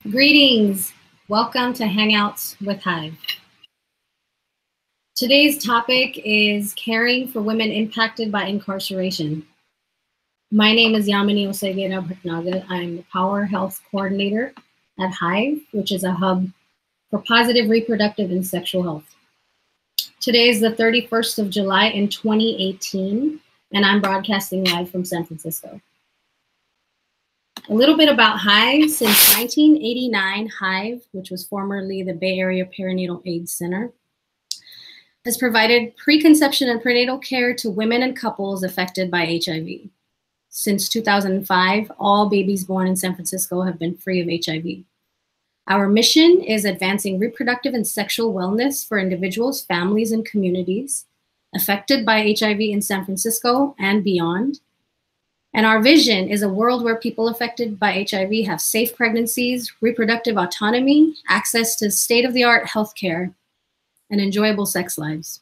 Greetings. Welcome to Hangouts with HIVE. Today's topic is caring for women impacted by incarceration. My name is Yamini Oseguera-Bhatnagar. I'm the Power Health Coordinator at HIVE, which is a hub for positive reproductive and sexual health. Today is the 31st of July in 2018, and I'm broadcasting live from San Francisco. A little bit about HIVE. Since 1989, HIVE, which was formerly the Bay Area Perinatal AIDS Center, has provided preconception and prenatal care to women and couples affected by HIV. Since 2005, all babies born in San Francisco have been free of HIV. Our mission is advancing reproductive and sexual wellness for individuals, families, and communities affected by HIV in San Francisco and beyond. And our vision is a world where people affected by HIV have safe pregnancies, reproductive autonomy, access to state-of-the-art healthcare, and enjoyable sex lives.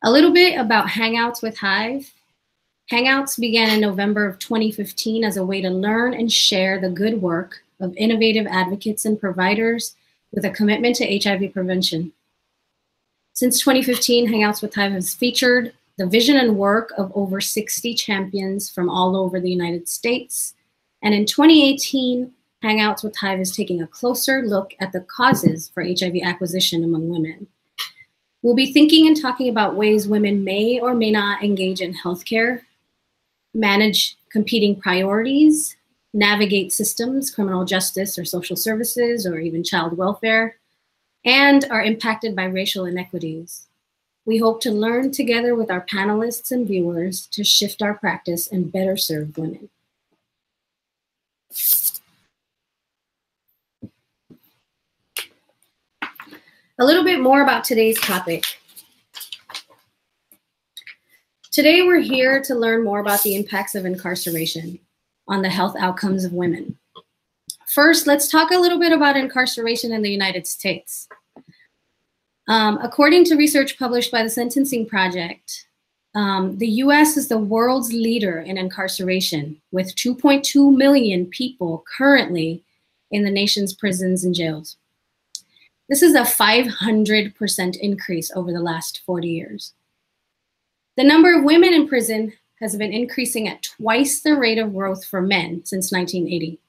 A little bit about Hangouts with HIVE. Hangouts began in November of 2015 as a way to learn and share the good work of innovative advocates and providers with a commitment to HIV prevention. Since 2015, Hangouts with HIVE has featured the vision and work of over 60 champions from all over the United States. And in 2018, Hangouts with HIVE is taking a closer look at the causes for HIV acquisition among women. We'll be thinking and talking about ways women may or may not engage in healthcare, manage competing priorities, navigate systems, criminal justice or social services, or even child welfare, and are impacted by racial inequities. We hope to learn together with our panelists and viewers to shift our practice and better serve women. A little bit more about today's topic. Today, we're here to learn more about the impacts of incarceration on the health outcomes of women. First, let's talk a little bit about incarceration in the United States. According to research published by the Sentencing Project, the US is the world's leader in incarceration, with 2.2 million people currently in the nation's prisons and jails. This is a 500% increase over the last 40 years. The number of women in prison has been increasing at twice the rate of growth for men since 1980.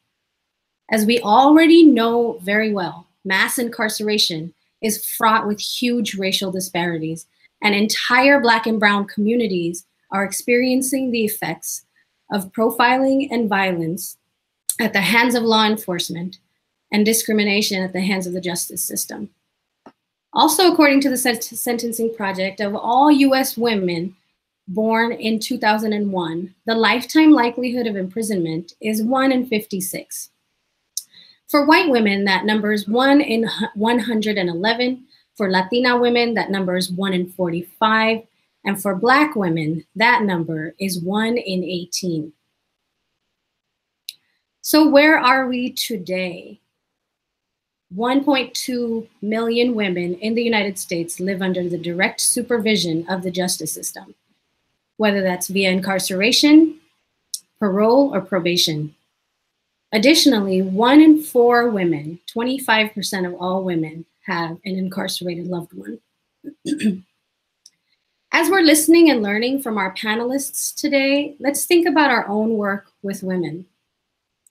As we already know very well, mass incarceration is fraught with huge racial disparities, and entire Black and Brown communities are experiencing the effects of profiling and violence at the hands of law enforcement and discrimination at the hands of the justice system. Also, according to the Sentencing Project, of all US women born in 2001, the lifetime likelihood of imprisonment is 1 in 56. For white women, that number is 1 in 111. For Latina women, that number is 1 in 45. And for Black women, that number is 1 in 18. So where are we today? 1.2 million women in the United States live under the direct supervision of the justice system, whether that's via incarceration, parole, or probation. Additionally, 1 in 4 women, 25% of all women, have an incarcerated loved one. As we're listening and learning from our panelists today, let's think about our own work with women.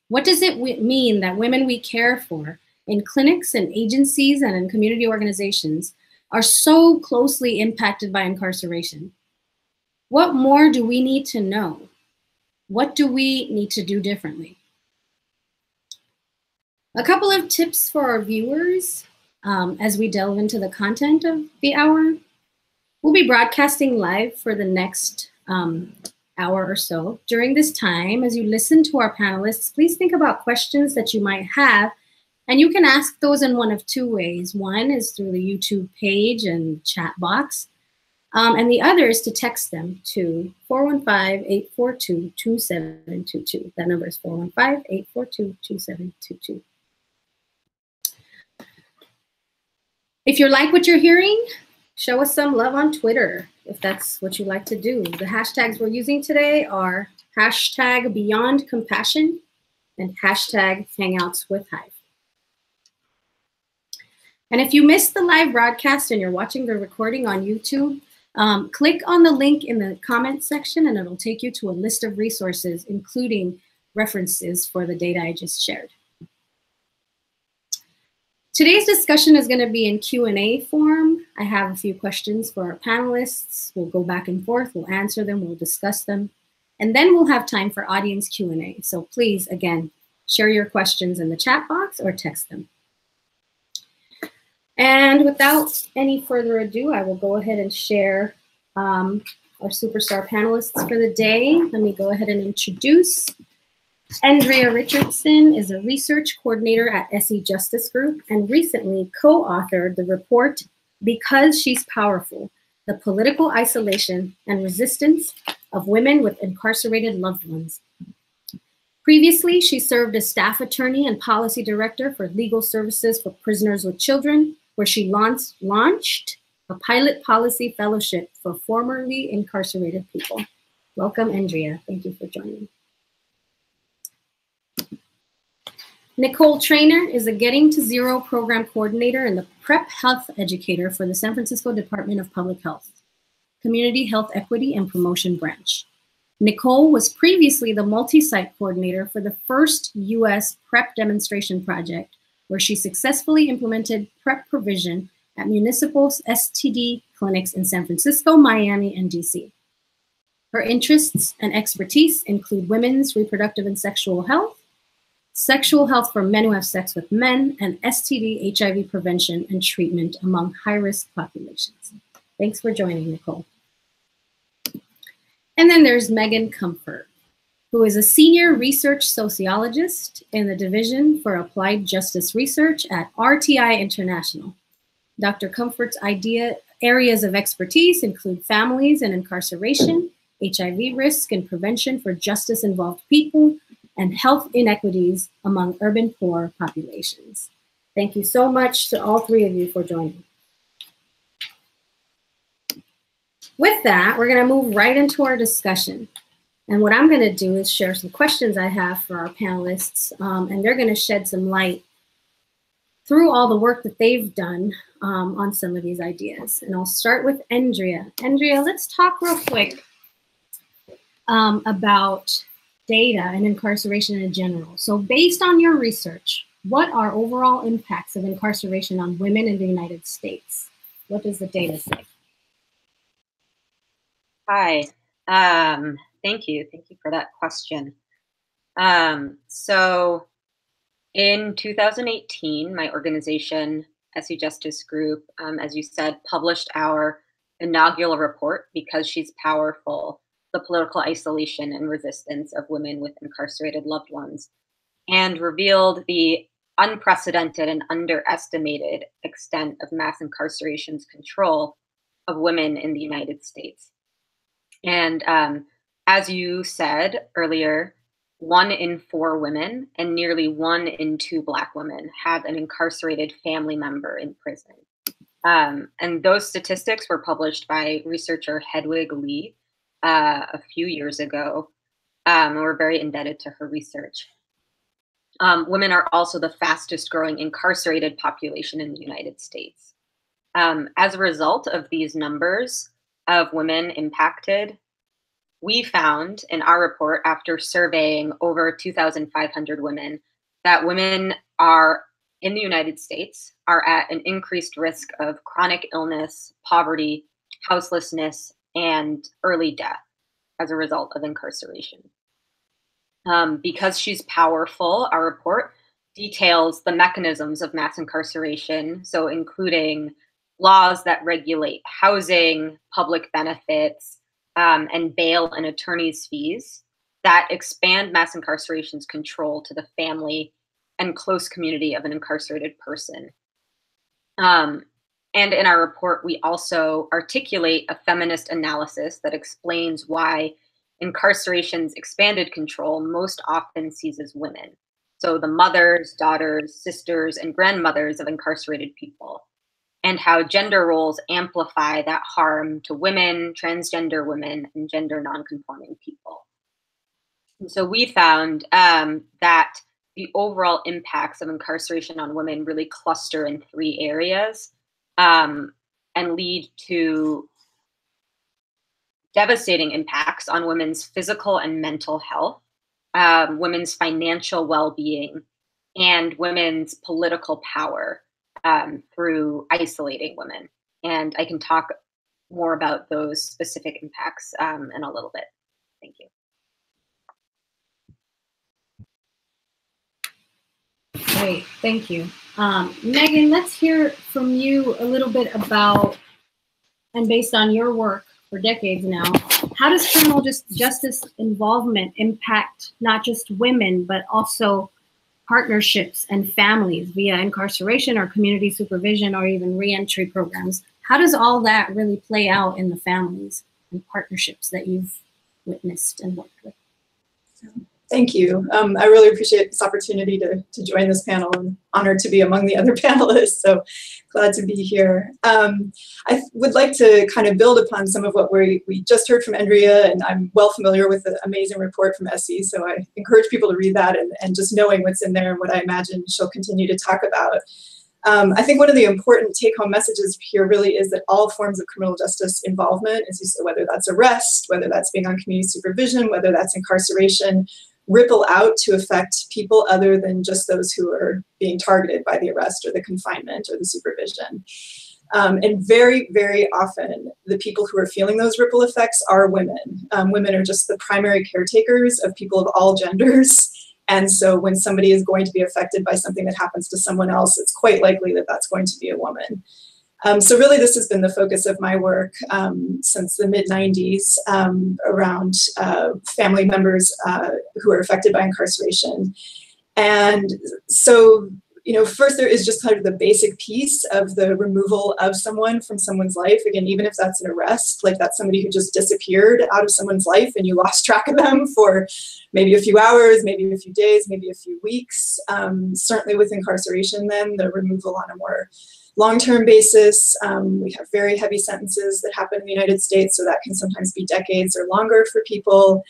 What does it mean that women we care for in clinics and agencies and in community organizations are so closely impacted by incarceration? What more do we need to know? What do we need to do differently? A couple of tips for our viewers as we delve into the content of the hour. We'll be broadcasting live for the next hour or so. During this time, as you listen to our panelists, please think about questions that you might have, and you can ask those in one of two ways. One is through the YouTube page and chat box, and the other is to text them to 415-842-2722. That number is 415-842-2722. If you like what you're hearing, show us some love on Twitter. if that's what you like to do. The hashtags we're using today are hashtag Beyond Compassion and hashtag Hangouts with HIVE. And if you missed the live broadcast and you're watching the recording on YouTube, click on the link in the comments section and it'll take you to a list of resources, including references for the data I just shared. Today's discussion is going to be in Q&A form. I have a few questions for our panelists. We'll go back and forth, we'll answer them, we'll discuss them, and then we'll have time for audience Q&A. So please, again, share your questions in the chat box or text them. And without any further ado, I will go ahead and share our superstar panelists for the day. Let me go ahead and introduce. Endria Richardson is a research coordinator at Essie Justice Group and recently co-authored the report, Because She's Powerful, The Political Isolation and Resistance of Women with Incarcerated Loved Ones. Previously, she served as staff attorney and policy director for legal services for prisoners with children, where she launched a pilot policy fellowship for formerly incarcerated people. Welcome, Endria. Thank you for joining. Nikole Trainor is a Getting to Zero program coordinator and the PrEP health educator for the San Francisco Department of Public Health, Community Health Equity and Promotion Branch. Nikole was previously the multi-site coordinator for the first U.S. PrEP demonstration project, where she successfully implemented PrEP provision at municipal STD clinics in San Francisco, Miami, and DC. Her interests and expertise include women's reproductive and sexual health for men who have sex with men, and STD HIV prevention and treatment among high-risk populations. Thanks for joining, Nikole. And then there's Megan Comfort, who is a senior research sociologist in the Division for Applied Justice Research at RTI International. Dr. Comfort's areas of expertise include families and incarceration, HIV risk and prevention for justice-involved people, and health inequities among urban poor populations. Thank you so much to all three of you for joining. With that, we're gonna move right into our discussion. And what I'm gonna do is share some questions I have for our panelists, and they're gonna shed some light through all the work that they've done on some of these ideas. And I'll start with Endria. Endria, let's talk real quick about data and incarceration in general. So based on your research, what are overall impacts of incarceration on women in the United States? What does the data say? Hi, thank you for that question. So in 2018, my organization, Essie Justice Group, as you said, published our inaugural report, Because She's Powerful, The Political Isolation and Resistance of Women with Incarcerated Loved Ones, and revealed the unprecedented and underestimated extent of mass incarceration's control of women in the United States. And as you said earlier, 1 in 4 women and nearly 1 in 2 Black women have an incarcerated family member in prison. And those statistics were published by researcher Hedwig Lee a few years ago. We're very indebted to her research. Women are also the fastest growing incarcerated population in the United States. As a result of these numbers of women impacted, we found in our report, after surveying over 2,500 women, that women are in the United States are at an increased risk of chronic illness, poverty, houselessness, and early death as a result of incarceration. Because She's Powerful, our report details the mechanisms of mass incarceration, so including laws that regulate housing, public benefits, and bail and attorney's fees that expand mass incarceration's control to the family and close community of an incarcerated person. And in our report, we also articulate a feminist analysis that explains why incarceration's expanded control most often seizes women. So the mothers, daughters, sisters, and grandmothers of incarcerated people. and how gender roles amplify that harm to women, transgender women, and gender nonconforming people. And so we found that the overall impacts of incarceration on women really cluster in 3 areas and lead to devastating impacts on women's physical and mental health, women's financial well-being, and women's political power through isolating women. And I can talk more about those specific impacts in a little bit. Thank you. Great, thank you. Megan, let's hear from you a little bit about, and based on your work for decades now, how does criminal justice involvement impact not just women, but also partnerships and families via incarceration or community supervision or even reentry programs? How does all that really play out in the families and partnerships that you've witnessed and worked with? Thank you. I really appreciate this opportunity to join this panel. I'm honored to be among the other panelists, so glad to be here. I would like to kind of build upon some of what we just heard from Endria, and I'm well familiar with the amazing report from Essie, so I encourage people to read that and just knowing what's in there and what I imagine she'll continue to talk about. I think one of the important take-home messages here really is that all forms of criminal justice involvement, as you said, whether that's arrest, whether that's being on community supervision, whether that's incarceration, ripple out to affect people other than just those who are being targeted by the arrest or the confinement or the supervision. And very, very often, the people who are feeling those ripple effects are women. Women are just the primary caretakers of people of all genders. And so when somebody is going to be affected by something that happens to someone else, it's quite likely that that's going to be a woman. So really, this has been the focus of my work since the mid-90s around family members who are affected by incarceration. And so, you know, first there is just kind of the basic piece of the removal of someone from someone's life. Again, even if that's an arrest, like that's somebody who just disappeared out of someone's life and you lost track of them for maybe a few hours, maybe a few days, maybe a few weeks. Certainly with incarceration then, the removal on a more long-term basis. We have very heavy sentences that happen in the United States, so that can sometimes be decades or longer for people.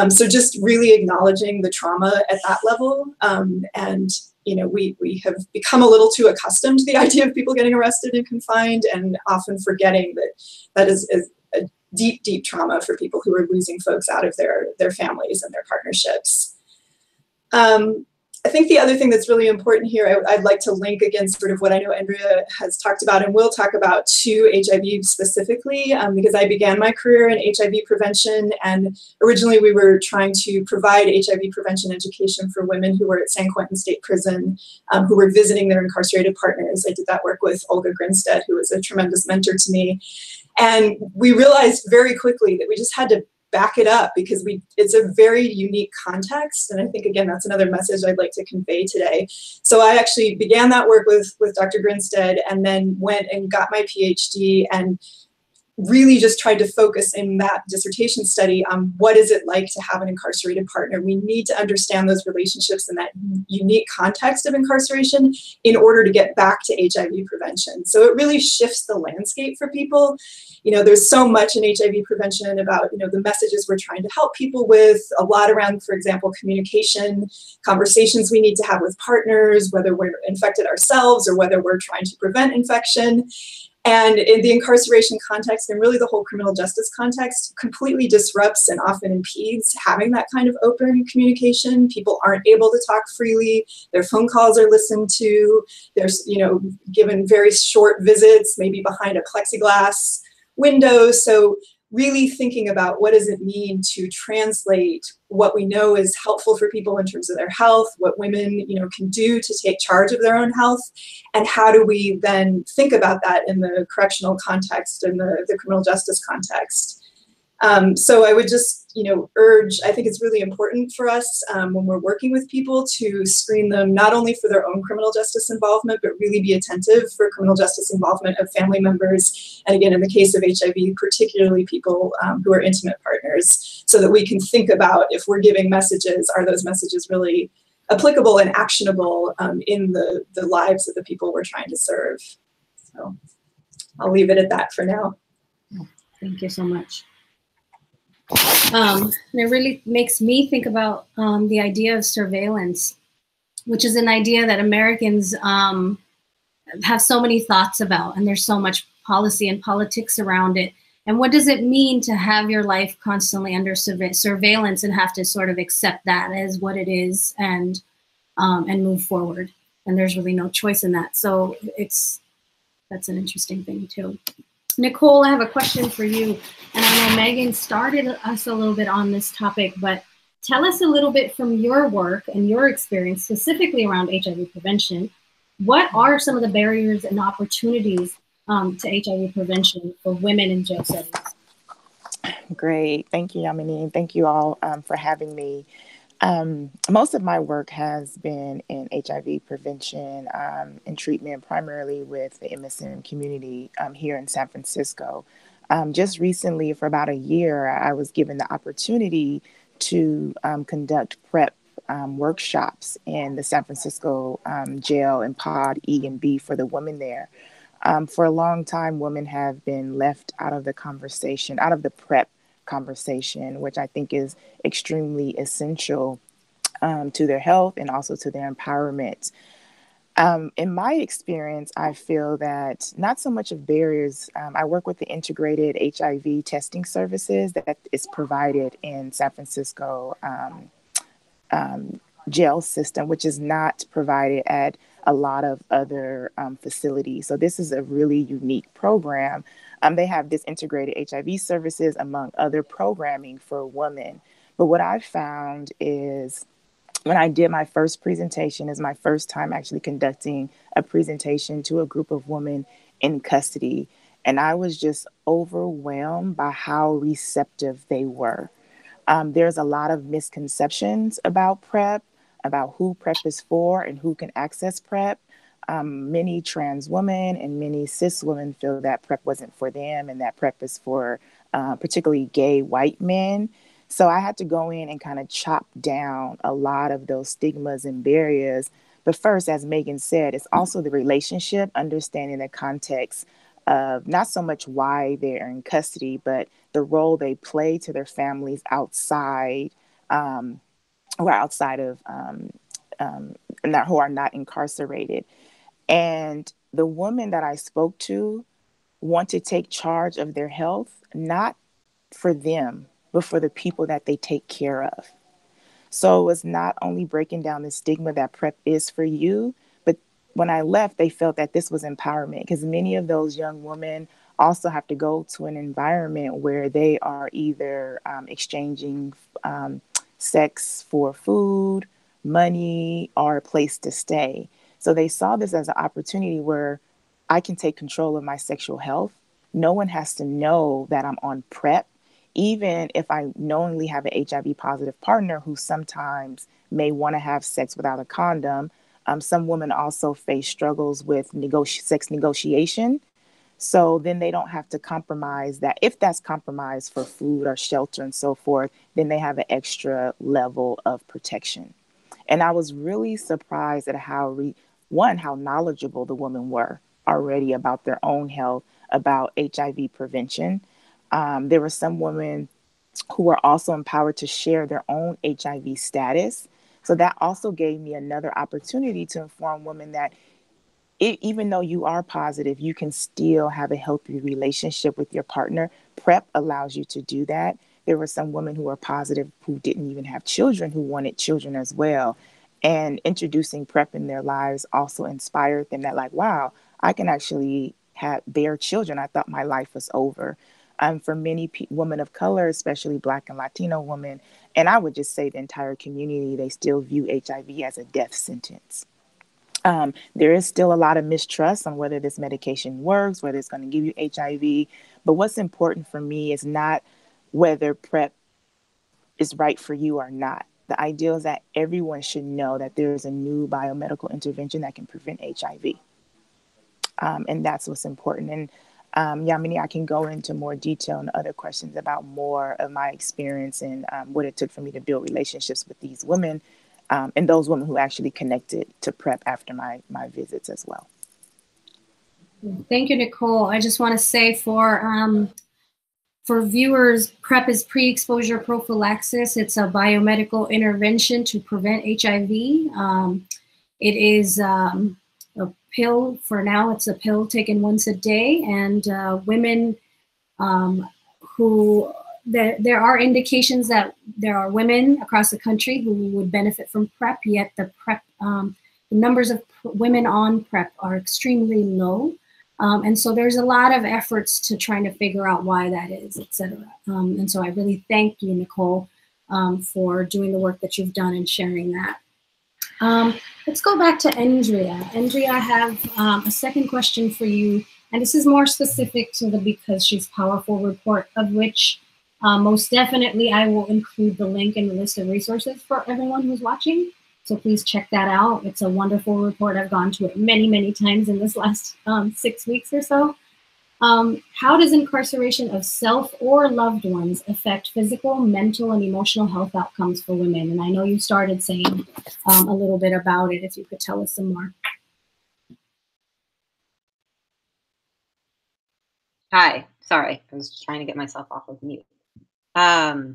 So just really acknowledging the trauma at that level. And, you know, we have become a little too accustomed to the idea of people getting arrested and confined and often forgetting that that is a deep, deep trauma for people who are losing folks out of their families and their partnerships. I think the other thing that's really important here, I'd like to link against sort of what I know Endria has talked about and will talk about to HIV specifically, because I began my career in HIV prevention, and originally we were trying to provide HIV prevention education for women who were at San Quentin State Prison, who were visiting their incarcerated partners. I did that work with Olga Grinstead, who was a tremendous mentor to me. And we realized very quickly that we just had to back it up because it's a very unique context. And I think, again, that's another message I'd like to convey today. So I actually began that work with Dr. Grinstead and then went and got my PhD and really just tried to focus in that dissertation study on what is it like to have an incarcerated partner. We need to understand those relationships in that unique context of incarceration in order to get back to HIV prevention. So it really shifts the landscape for people. You know, there's so much in HIV prevention about, you know, the messages we're trying to help people with, a lot around, for example, communication, conversations we need to have with partners, whether we're infected ourselves or whether we're trying to prevent infection. And in the incarceration context, and really the whole criminal justice context, completely disrupts and often impedes having that kind of open communication. People aren't able to talk freely. Their phone calls are listened to. There's, you know, given very short visits, maybe behind a plexiglass window. So really thinking about what does it mean to translate what we know is helpful for people in terms of their health, what women, you know, can do to take charge of their own health, and how do we then think about that in the correctional context and the criminal justice context. So I would just, you know, urge, I think it's really important for us when we're working with people to screen them not only for their own criminal justice involvement, but really be attentive for criminal justice involvement of family members. And again, in the case of HIV, particularly people who are intimate partners, so that we can think about if we're giving messages, are those messages really applicable and actionable in the lives of the people we're trying to serve. So I'll leave it at that for now. Thank you so much. And it really makes me think about the idea of surveillance, which is an idea that Americans have so many thoughts about, and there's so much policy and politics around it. And what does it mean to have your life constantly under surveillance and have to sort of accept that as what it is and move forward? And there's really no choice in that. So that's an interesting thing too. Nikole, I have a question for you. And I know Megan started us a little bit on this topic, but tell us a little bit from your work and your experience, specifically around HIV prevention. What are some of the barriers and opportunities to HIV prevention for women in jail settings? Great. Thank you, Yamini. Thank you all for having me. Most of my work has been in HIV prevention and treatment, primarily with the MSM community here in San Francisco. Just recently, for about a year, I was given the opportunity to conduct PrEP workshops in the San Francisco jail in Pod E and B for the women there. For a long time, women have been left out of the conversation, out of the PrEP conversation, which I think is extremely essential to their health and also to their empowerment. In my experience, I feel that not so much of barriers. I work with the integrated HIV testing services that is provided in San Francisco jail system, which is not provided at a lot of other facilities. So this is a really unique program. They have this integrated HIV services among other programming for women. But what I've found is when I did my first presentation, is my first time actually conducting a presentation to a group of women in custody. And I was just overwhelmed by how receptive they were. There's a lot of misconceptions about PrEP, about who PrEP is for and who can access PrEP. Many trans women and many cis women feel that PrEP wasn't for them and that PrEP is for particularly gay white men. So I had to go in and kind of chop down a lot of those stigmas and barriers. But first, as Megan said, it's also the relationship, understanding the context of not so much why they're in custody, but the role they play to their families outside or outside of who are not incarcerated. And the women that I spoke to want to take charge of their health, not for them, but for the people that they take care of. So it's not only breaking down the stigma that PrEP is for you, but when I left, they felt that this was empowerment because many of those young women also have to go to an environment where they are either exchanging sex for food, money, or a place to stay. So they saw this as an opportunity where I can take control of my sexual health. No one has to know that I'm on PrEP, even if I knowingly have an HIV positive partner who sometimes may want to have sex without a condom. Some women also face struggles with sex negotiation. So then they don't have to compromise that. If that's compromised for food or shelter and so forth, then they have an extra level of protection. And I was really surprised at how knowledgeable the women were already about their own health, about HIV prevention. There were some women who were also empowered to share their own HIV status. So that also gave me another opportunity to inform women that even though you are positive, you can still have a healthy relationship with your partner. PrEP allows you to do that. There were some women who were positive who didn't even have children, who wanted children as well. And introducing PrEP in their lives also inspired them that, like, wow, I can actually bear children. I thought my life was over. For many women of color, especially Black and Latino women, and I would just say the entire community, they still view HIV as a death sentence. There is still a lot of mistrust on whether this medication works, whether it's going to give you HIV. But what's important for me is not whether PrEP is right for you or not. The idea is that everyone should know that there is a new biomedical intervention that can prevent HIV. And that's what's important. And Yamini, I can go into more detail and other questions about more of my experience and what it took for me to build relationships with these women. And those women who actually connected to PrEP after my visits as well. Thank you, Nikole. I just want to say for viewers, PrEP is pre-exposure prophylaxis. It's a biomedical intervention to prevent HIV. It is a pill. For now, it's a pill taken once a day, and women there are indications that there are women across the country who would benefit from PrEP, yet the numbers of women on PrEP are extremely low. And so there's a lot of efforts to trying to figure out why that is, et cetera. And so I really thank you, Nikole, for doing the work that you've done and sharing that. Let's go back to Endria. Endria, I have a second question for you. And this is more specific to the Because She's Powerful report, of which most definitely I will include the link in the list of resources for everyone who's watching. So please check that out. It's a wonderful report. I've gone to it many, many times in this last 6 weeks or so. How does incarceration of self or loved ones affect physical, mental, and emotional health outcomes for women? And I know you started saying a little bit about it. If you could tell us some more. Hi, sorry, I was trying to get myself off of mute. Yeah,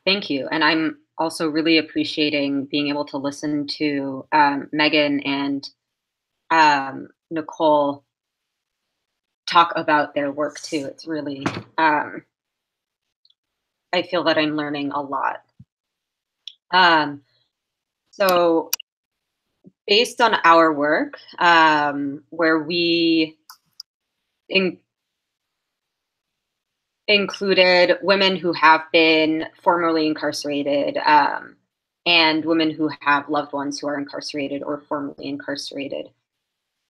thank you. And I'm also really appreciating being able to listen to Megan and Nikole talk about their work too. It's really, I feel that I'm learning a lot. So based on our work, where we included women who have been formerly incarcerated and women who have loved ones who are incarcerated or formerly incarcerated.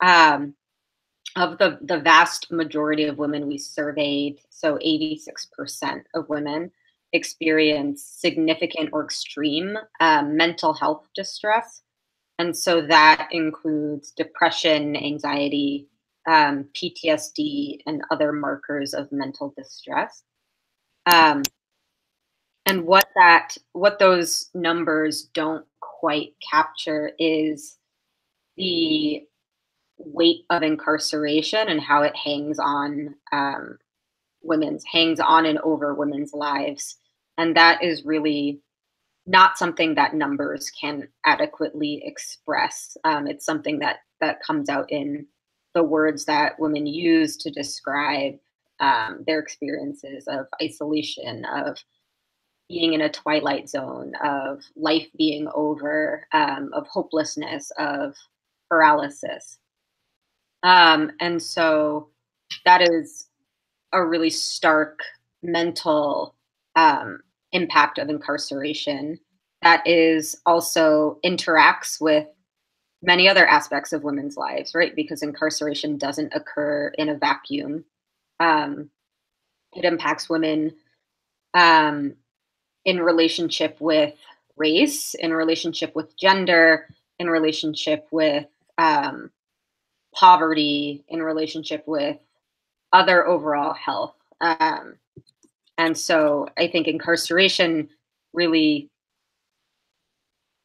Of the vast majority of women we surveyed, so 86% of women experience significant or extreme mental health distress. And so that includes depression, anxiety, PTSD, and other markers of mental distress. And what those numbers don't quite capture is the weight of incarceration and how it hangs on and over women's lives. And that is really not something that numbers can adequately express. It's something that comes out in the words that women use to describe their experiences of isolation, of being in a twilight zone, of life being over, of hopelessness, of paralysis. And so that is a really stark mental impact of incarceration that is also interacts with many other aspects of women's lives, right? Because incarceration doesn't occur in a vacuum. It impacts women in relationship with race, in relationship with gender, in relationship with poverty, in relationship with other overall health. And so I think incarceration really,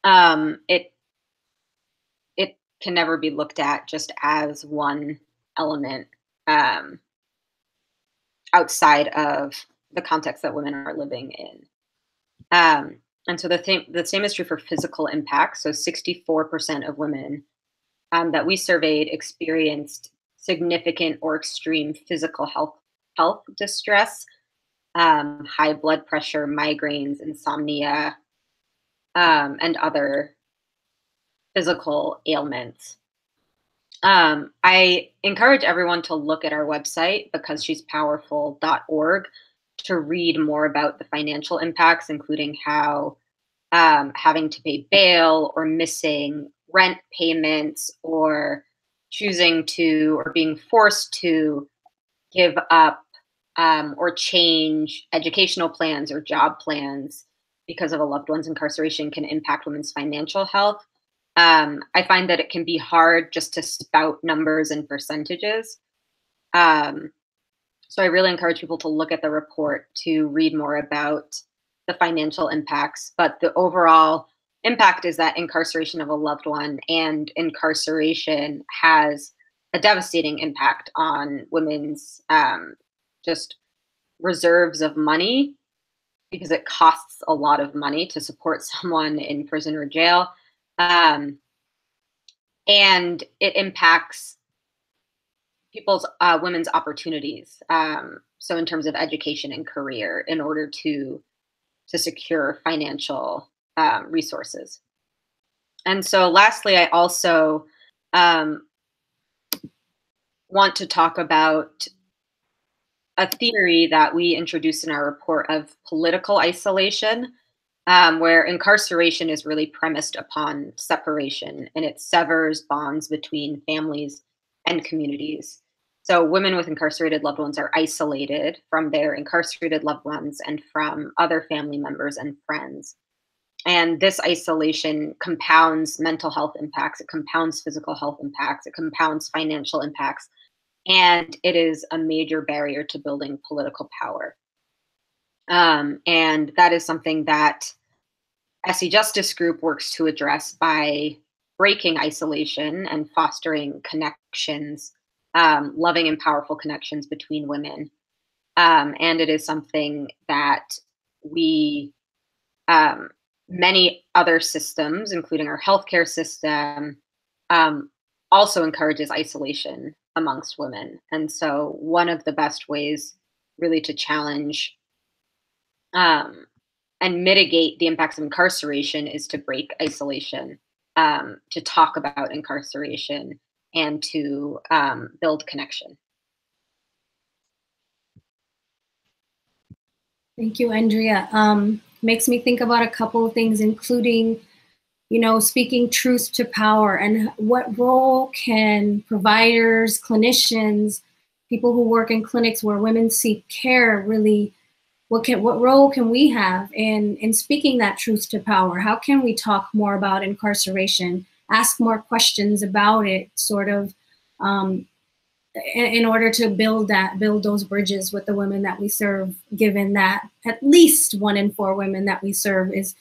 it can never be looked at just as one element outside of the context that women are living in. And so the same is true for physical impact. So 64% of women that we surveyed experienced significant or extreme physical health distress, high blood pressure, migraines, insomnia, and other physical ailments. I encourage everyone to look at our website, becauseshe'spowerful.org, to read more about the financial impacts, including how having to pay bail or missing rent payments or choosing to or being forced to give up or change educational plans or job plans because of a loved one's incarceration can impact women's financial health. I find that it can be hard just to spout numbers and percentages. So I really encourage people to look at the report to read more about the financial impacts. But the overall impact is that incarceration of a loved one and incarceration has a devastating impact on women's just reserves of money, because it costs a lot of money to support someone in prison or jail. And it impacts people's women's opportunities. So in terms of education and career, in order to secure financial resources. And so lastly, I also want to talk about a theory that we introduced in our report of political isolation, where incarceration is really premised upon separation, and it severs bonds between families and communities. So women with incarcerated loved ones are isolated from their incarcerated loved ones and from other family members and friends. And this isolation compounds mental health impacts, it compounds physical health impacts, it compounds financial impacts, and it is a major barrier to building political power. And that is something that Essie Justice Group works to address by breaking isolation and fostering connections, loving and powerful connections between women. And it is something that we, many other systems, including our healthcare system, also encourages isolation amongst women. And so one of the best ways really to challenge and mitigate the impacts of incarceration is to break isolation, to talk about incarceration, and to build connection. Thank you, Endria. Makes me think about a couple of things, including, speaking truth to power, and what role can providers, clinicians, people who work in clinics where women seek care really, what role can we have in speaking that truth to power? How can we talk more about incarceration, ask more questions about it, sort of, in order to build those bridges with the women that we serve, given that at least 1 in 4 women that we serve is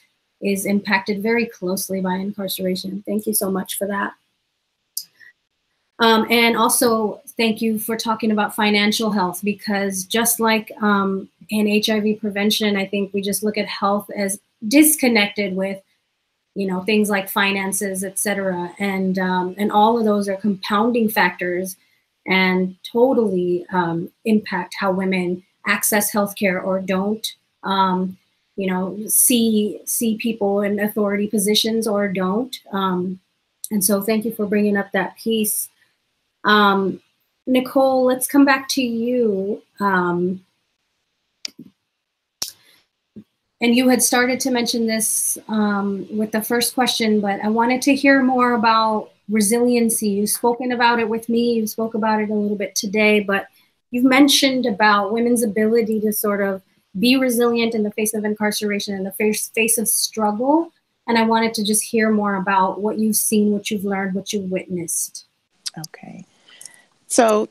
impacted very closely by incarceration. Thank you so much for that. And also, thank you for talking about financial health, because just like in HIV prevention, I think we just look at health as disconnected with, things like finances, et cetera. And all of those are compounding factors and totally impact how women access healthcare or don't, see people in authority positions or don't. And so thank you for bringing up that piece. Nikole, let's come back to you. And you had started to mention this with the first question, but I wanted to hear more about resiliency. You've spoken about it with me, you spoke about it a little bit today, but you've mentioned about women's ability to sort of be resilient in the face of incarceration, in the face of struggle. And I wanted to just hear more about what you've seen, what you've learned, what you've witnessed. Okay. So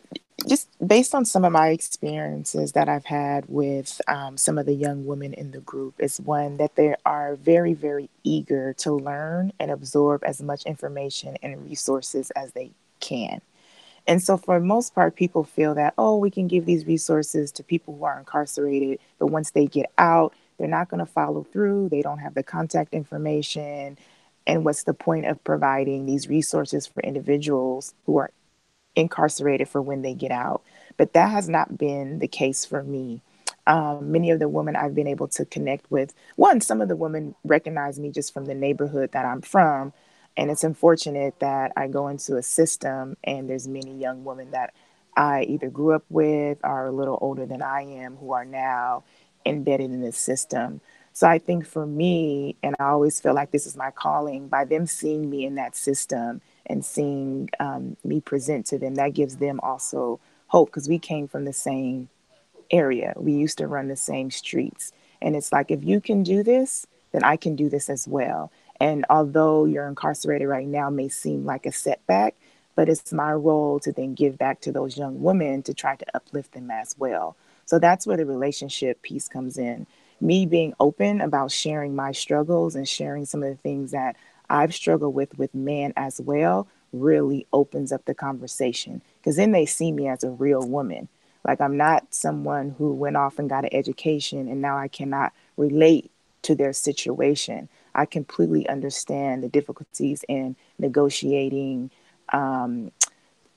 just based on some of my experiences that I've had with some of the young women in the group, is one that they are very, very eager to learn and absorb as much information and resources as they can. And so for the most part, people feel that, oh, we can give these resources to people who are incarcerated, but once they get out, they're not going to follow through. They don't have the contact information. And what's the point of providing these resources for individuals who are incarcerated for when they get out? But that has not been the case for me. Many of the women I've been able to connect with, some of the women recognize me just from the neighborhood that I'm from. And it's unfortunate that I go into a system and there's many young women that I either grew up with or are a little older than I am who are now embedded in this system. So I think for me, and I always feel like this is my calling, by them seeing me in that system and seeing me present to them, that gives them also hope, because we came from the same area. We used to run the same streets. And it's like, if you can do this, then I can do this as well. And although you're incarcerated right now may seem like a setback, but it's my role to then give back to those young women to try to uplift them as well. So that's where the relationship piece comes in. Me being open about sharing my struggles and sharing some of the things that I've struggled with men as well really opens up the conversation. because then they see me as a real woman. Like, I'm not someone who went off and got an education and now I cannot relate to their situation. I completely understand the difficulties in negotiating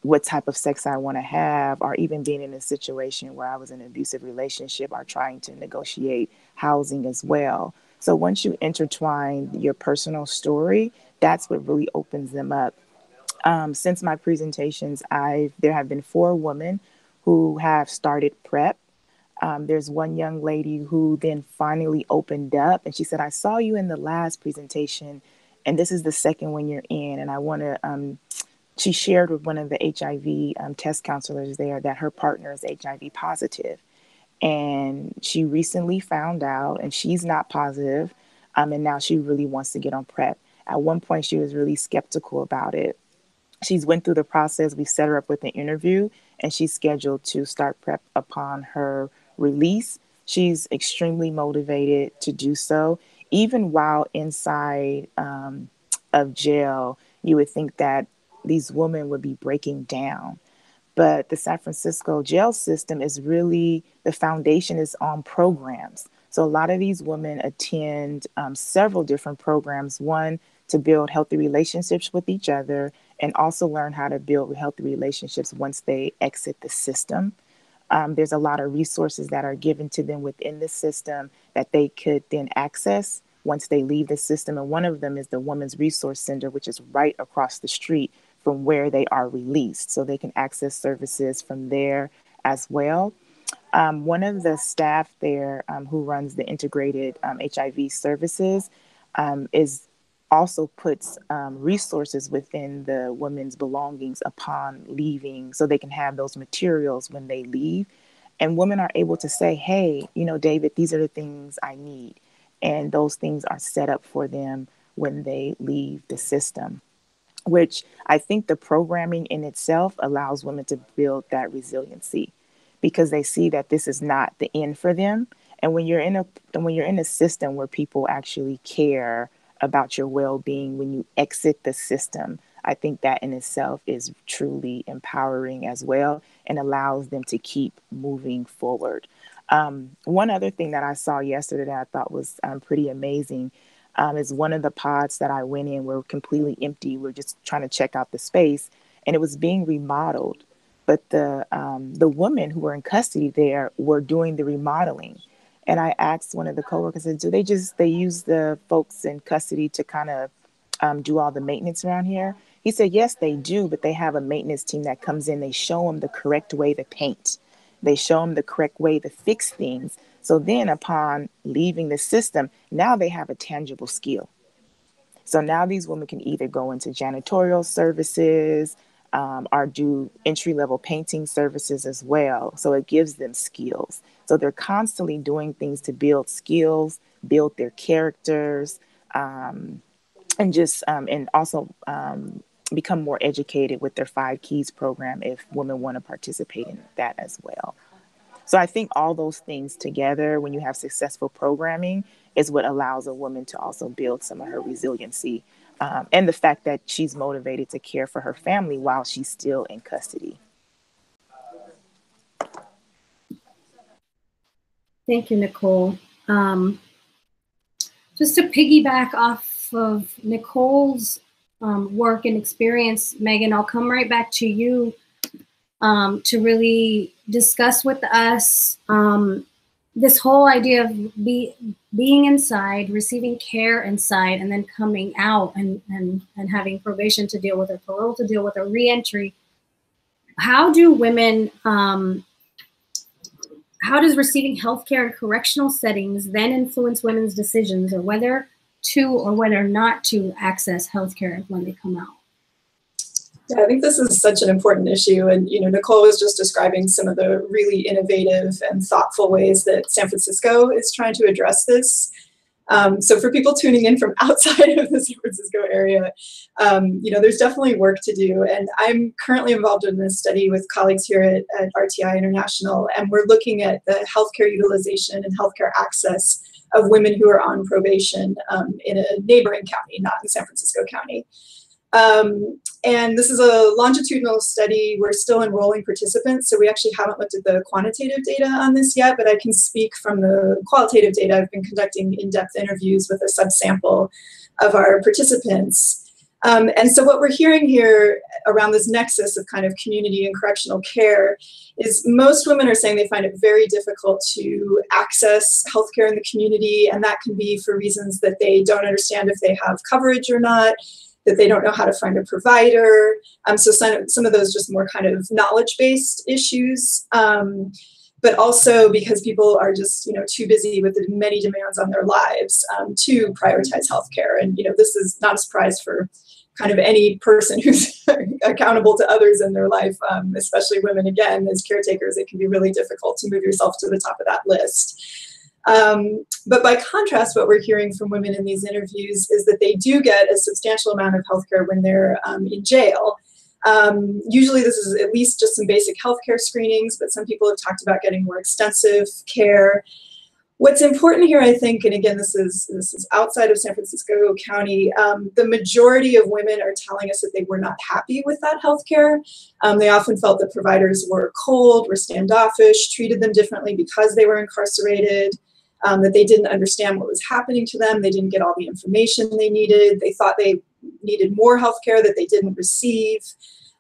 what type of sex I want to have, or even being in a situation where I was in an abusive relationship, or trying to negotiate housing as well. So once you intertwine your personal story, that's what really opens them up. Since my presentations, there have been 4 women who have started PrEP. There's one young lady who then finally opened up, and she said, I saw you in the last presentation, and this is the second one you're in. And I want to, she shared with one of the HIV test counselors there that her partner is HIV positive. And she recently found out, and she's not positive, and now she really wants to get on PrEP. At one point, she was really skeptical about it. She's went through the process. We set her up with an interview, and she's scheduled to start PrEP upon her release. She's extremely motivated to do so. Even while inside of jail, you would think that these women would be breaking down. But the San Francisco jail system is really, the foundation is on programs. So a lot of these women attend several different programs. One, to build healthy relationships with each other, and also learn how to build healthy relationships once they exit the system. There's a lot of resources that are given to them within the system that they could then access once they leave the system. And one of them is the Women's Resource Center, which is right across the street from where they are released. So they can access services from there as well. One of the staff there who runs the integrated HIV services is also puts resources within the women's belongings upon leaving, so they can have those materials when they leave. And women are able to say, hey, David, these are the things I need. And those things are set up for them when they leave the system, which I think the programming in itself allows women to build that resiliency, because they see that this is not the end for them. And when you're in a system where people actually care about your well-being, when you exit the system, I think that in itself is truly empowering as well, and allows them to keep moving forward. One other thing that I saw yesterday that I thought was pretty amazing is one of the pods that I went in were completely empty. We're just trying to check out the space, and it was being remodeled. But the women who were in custody there were doing the remodeling. And I asked one of the coworkers, do they use the folks in custody to kind of do all the maintenance around here? He said, yes, they do, but they have a maintenance team that comes in. They show them the correct way to paint. They show them the correct way to fix things. So then upon leaving the system, now they have a tangible skill. So now these women can either go into janitorial services or do entry-level painting services as well. So it gives them skills. So they're constantly doing things to build skills, build their characters, and also become more educated with their 5 Keys program if women want to participate in that as well. So I think all those things together, when you have successful programming, is what allows a woman to also build some of her resiliency, and the fact that she's motivated to care for her family while she's still in custody. Thank you, Nikole. Just to piggyback off of Nikole's work and experience, Megan, I'll come right back to you to really discuss with us this whole idea of being inside, receiving care inside, and then coming out and having probation to deal with, or parole to deal with, or reentry. How do women, how does receiving healthcare in correctional settings then influence women's decisions, or whether to or whether not to access healthcare when they come out? Yeah, I think this is such an important issue. And, Nikole was just describing some of the really innovative and thoughtful ways that San Francisco is trying to address this. So for people tuning in from outside of the San Francisco area, there's definitely work to do. And I'm currently involved in this study with colleagues here at RTI International, and we're looking at the healthcare utilization and healthcare access of women who are on probation in a neighboring county, not in San Francisco County. And this is a longitudinal study. We're still enrolling participants, so we actually haven't looked at the quantitative data on this yet, but I can speak from the qualitative data. I've been conducting in-depth interviews with a subsample of our participants. And so what we're hearing here around this nexus of kind of community and correctional care is most women are saying they find it very difficult to access healthcare in the community, and that can be for reasons that they don't understand if they have coverage or not, that they don't know how to find a provider. So some of those just more kind of knowledge-based issues, but also because people are just too busy with the many demands on their lives to prioritize healthcare. And this is not a surprise for kind of any person who's accountable to others in their life, especially women. Again, as caretakers, it can be really difficult to move yourself to the top of that list. But by contrast, what we're hearing from women in these interviews is that they do get a substantial amount of healthcare when they're in jail. Usually this is at least just some basic healthcare screenings, but some people have talked about getting more extensive care. What's important here, I think, and again, this is outside of San Francisco County, the majority of women are telling us that they were not happy with that healthcare. They often felt that providers were cold, were standoffish, treated them differently because they were incarcerated, that they didn't understand what was happening to them. They didn't get all the information they needed. They thought they needed more healthcare that they didn't receive.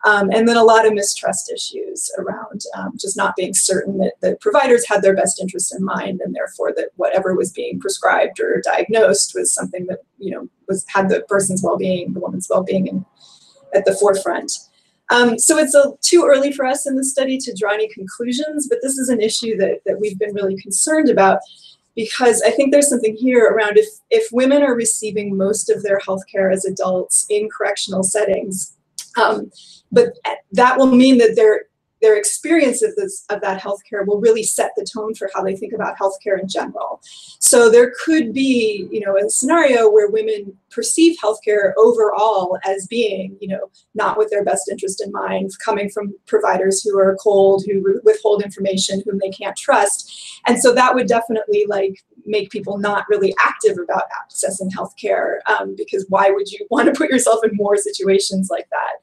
And then a lot of mistrust issues around just not being certain that the providers had their best interests in mind, and therefore that whatever was being prescribed or diagnosed was something that had the person's well-being, the woman's well-being at the forefront. So it's too early for us in the study to draw any conclusions, but this is an issue that we've been really concerned about, because I think there's something here around if women are receiving most of their healthcare as adults in correctional settings, but that will mean that their experience of that healthcare will really set the tone for how they think about healthcare in general. So there could be, a scenario where women perceive healthcare overall as being, not with their best interest in mind, coming from providers who are cold, who withhold information, whom they can't trust. And so that would definitely make people not really active about accessing healthcare, because why would you want to put yourself in more situations like that?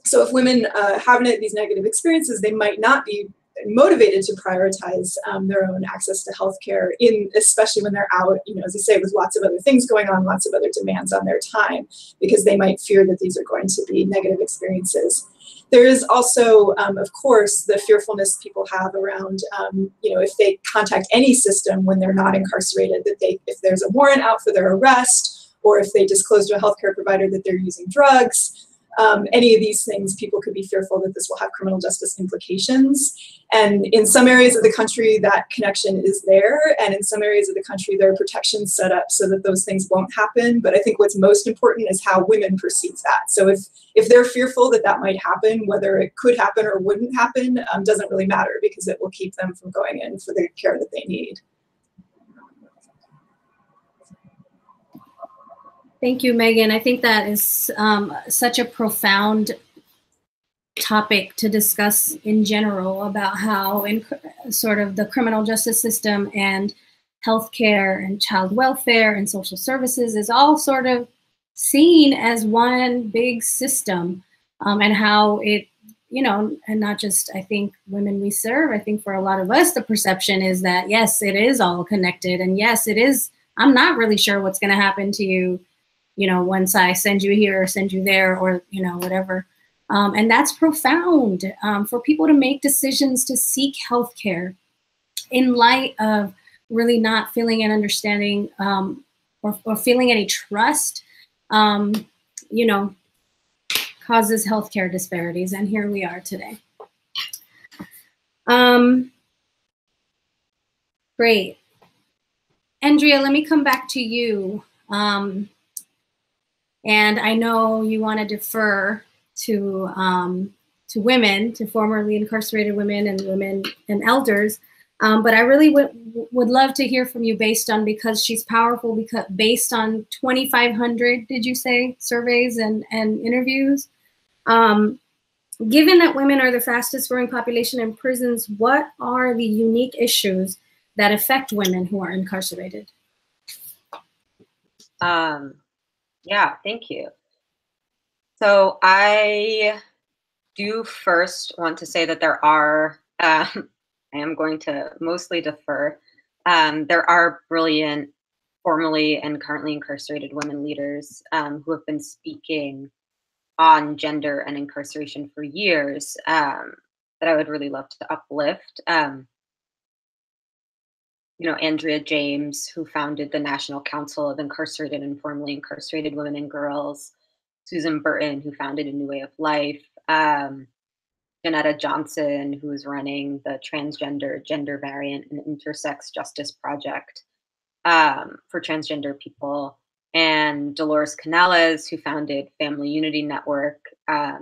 So if women have these negative experiences, they might not be motivated to prioritize their own access to healthcare, especially when they're out, as you say, with lots of other things going on, lots of other demands on their time, because they might fear that these are going to be negative experiences. There is also, of course, the fearfulness people have around, if they contact any system when they're not incarcerated, that if there's a warrant out for their arrest, or if they disclose to a healthcare provider that they're using drugs, any of these things, people could be fearful that this will have criminal justice implications. And in some areas of the country, that connection is there. And in some areas of the country, there are protections set up so that those things won't happen. But I think what's most important is how women perceive that. So if they're fearful that that might happen, whether it could happen or wouldn't happen, doesn't really matter, because it will keep them from going in for the care that they need. Thank you, Megan. I think that is such a profound topic to discuss in general, about how in sort of the criminal justice system and healthcare and child welfare and social services is all sort of seen as one big system, and how it, and not just, I think, women we serve. I think for a lot of us, the perception is that, yes, it is all connected. And yes, it is. I'm not really sure what's going to happen to you, once I send you here or send you there, or, whatever. And that's profound for people to make decisions to seek healthcare in light of really not feeling an understanding or feeling any trust, causes healthcare disparities. And here we are today. Great. Endria, let me come back to you. And I know you want to defer to women, to formerly incarcerated women and elders, but I really would love to hear from you based on, because she's powerful, because based on 2,500, did you say, surveys and interviews. Given that women are the fastest growing population in prisons, what are the unique issues that affect women who are incarcerated? Yeah, thank you. So I do first want to say that there are, I am going to mostly defer, there are brilliant formerly and currently incarcerated women leaders who have been speaking on gender and incarceration for years that I would really love to uplift. You know, Andrea James, who founded the National Council of Incarcerated and Formerly Incarcerated Women and Girls, Susan Burton, who founded A New Way of Life, Janetta Johnson, who is running the Transgender, Gender Variant, and Intersex Justice Project for transgender people, and Dolores Canales, who founded Family Unity Network. I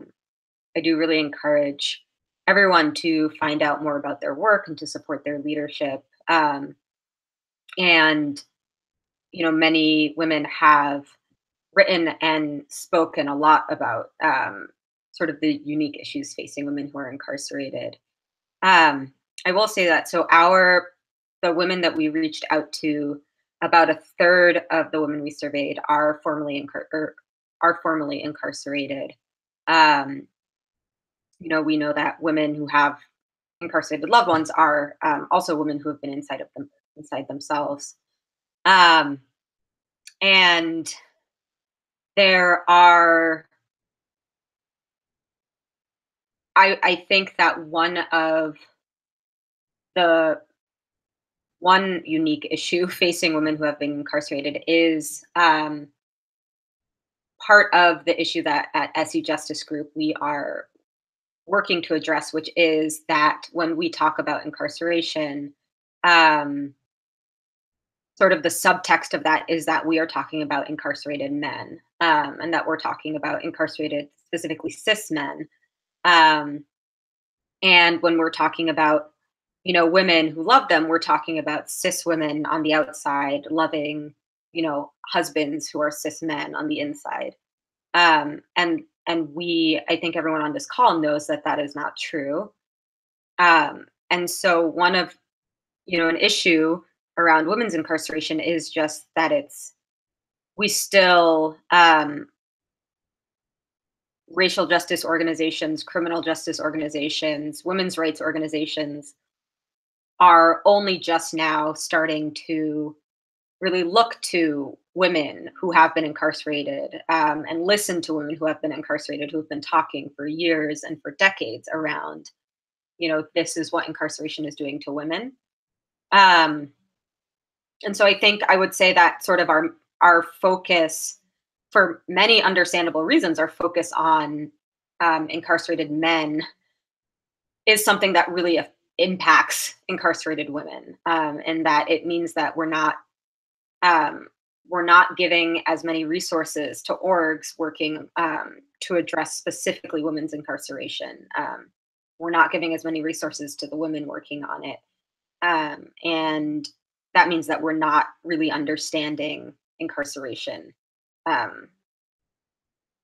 do really encourage everyone to find out more about their work and to support their leadership. And, you know, many women have written and spoken a lot about sort of the unique issues facing women who are incarcerated. I will say that, so the women that we reached out to, about a third of the women we surveyed are formerly incarcerated. You know, we know that women who have incarcerated loved ones are also women who have been inside themselves. And there are, I think that one unique issue facing women who have been incarcerated is part of the issue that at Essie Justice Group we are working to address, which is that when we talk about incarceration, sort of the subtext of that is that we are talking about incarcerated men, and that we're talking about incarcerated, specifically cis men. And when we're talking about, you know, women who love them, we're talking about cis women on the outside loving, you know, husbands who are cis men on the inside. And I think everyone on this call knows that that is not true. And so one of, you know, an issue around women's incarceration is just that we still, racial justice organizations, criminal justice organizations, women's rights organizations are only just now starting to really look to women who have been incarcerated and listen to women who have been incarcerated, who have been talking for years and for decades around, you know, this is what incarceration is doing to women. And so I think I would say that sort of our focus, for many understandable reasons, our focus on incarcerated men is something that really impacts incarcerated women, and that it means that we're not giving as many resources to orgs working to address specifically women's incarceration. We're not giving as many resources to the women working on it. And that means that we're not really understanding incarceration at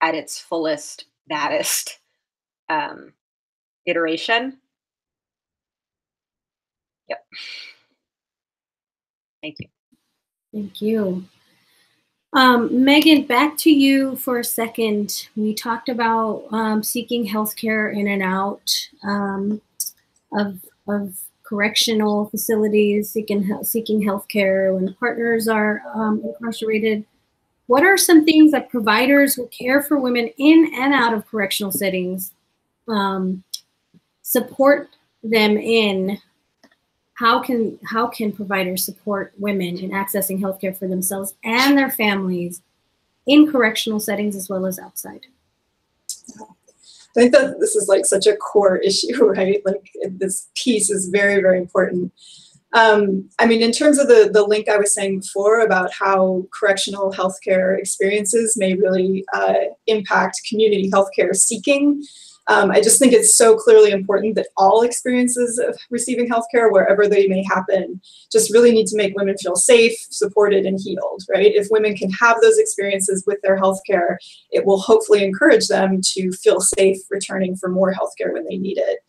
its fullest, baddest iteration. Yep. Thank you. Thank you. Megan, back to you for a second. We talked about seeking healthcare in and out of correctional facilities, seeking healthcare when partners are incarcerated. What are some things that providers who care for women in and out of correctional settings support them in? How can providers support women in accessing healthcare for themselves and their families in correctional settings as well as outside? I think that this is like such a core issue, right? Like this piece is very, very important. I mean, in terms of the link I was saying before about how correctional healthcare experiences may really impact community healthcare seeking, I just think it's so clearly important that all experiences of receiving healthcare, wherever they may happen, just really need to make women feel safe, supported, and healed, right? If women can have those experiences with their healthcare, it will hopefully encourage them to feel safe returning for more healthcare when they need it.